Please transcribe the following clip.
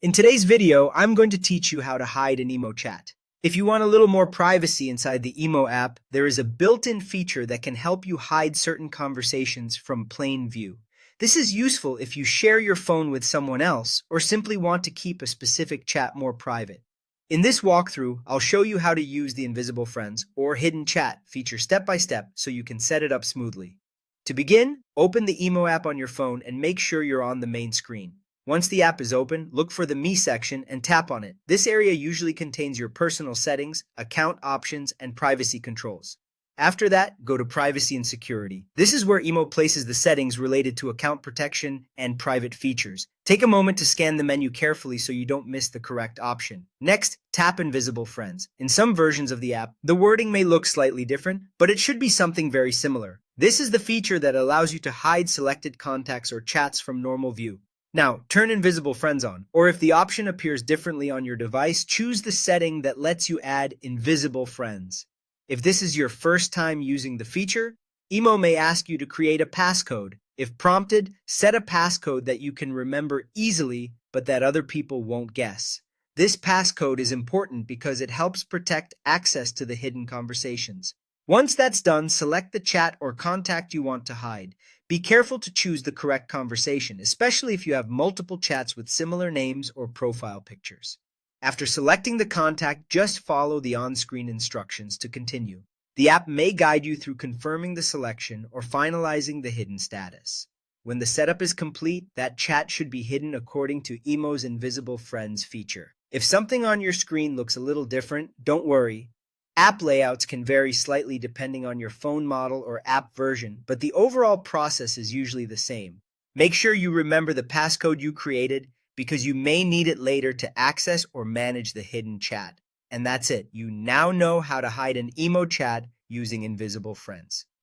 In today's video, I'm going to teach you how to hide an Emo chat. If you want a little more privacy inside the Emo app, there is a built-in feature that can help you hide certain conversations from plain view. This is useful if you share your phone with someone else or simply want to keep a specific chat more private. In this walkthrough, I'll show you how to use the Invisible Friends or Hidden Chat feature step by step so you can set it up smoothly. To begin, open the Emo app on your phone and make sure you're on the main screen. Once the app is open, look for the Me section and tap on it. This area usually contains your personal settings, account options, and privacy controls. After that, go to Privacy and Security. This is where Emo places the settings related to account protection and private features. Take a moment to scan the menu carefully so you don't miss the correct option. Next, tap Invisible Friends. In some versions of the app, the wording may look slightly different, but it should be something very similar. This is the feature that allows you to hide selected contacts or chats from normal view. Now, turn Invisible Friends on, or if the option appears differently on your device, choose the setting that lets you add Invisible Friends. If this is your first time using the feature, Emo may ask you to create a passcode. If prompted, set a passcode that you can remember easily but that other people won't guess. This passcode is important because it helps protect access to the hidden conversations. Once that's done, select the chat or contact you want to hide. Be careful to choose the correct conversation, especially if you have multiple chats with similar names or profile pictures. After selecting the contact, just follow the on-screen instructions to continue. The app may guide you through confirming the selection or finalizing the hidden status. When the setup is complete, that chat should be hidden according to Emo's Invisible Friends feature. If something on your screen looks a little different, don't worry. App layouts can vary slightly depending on your phone model or app version, but the overall process is usually the same. Make sure you remember the passcode you created because you may need it later to access or manage the hidden chat. And that's it. You now know how to hide an Emo chat using Invisible Friends.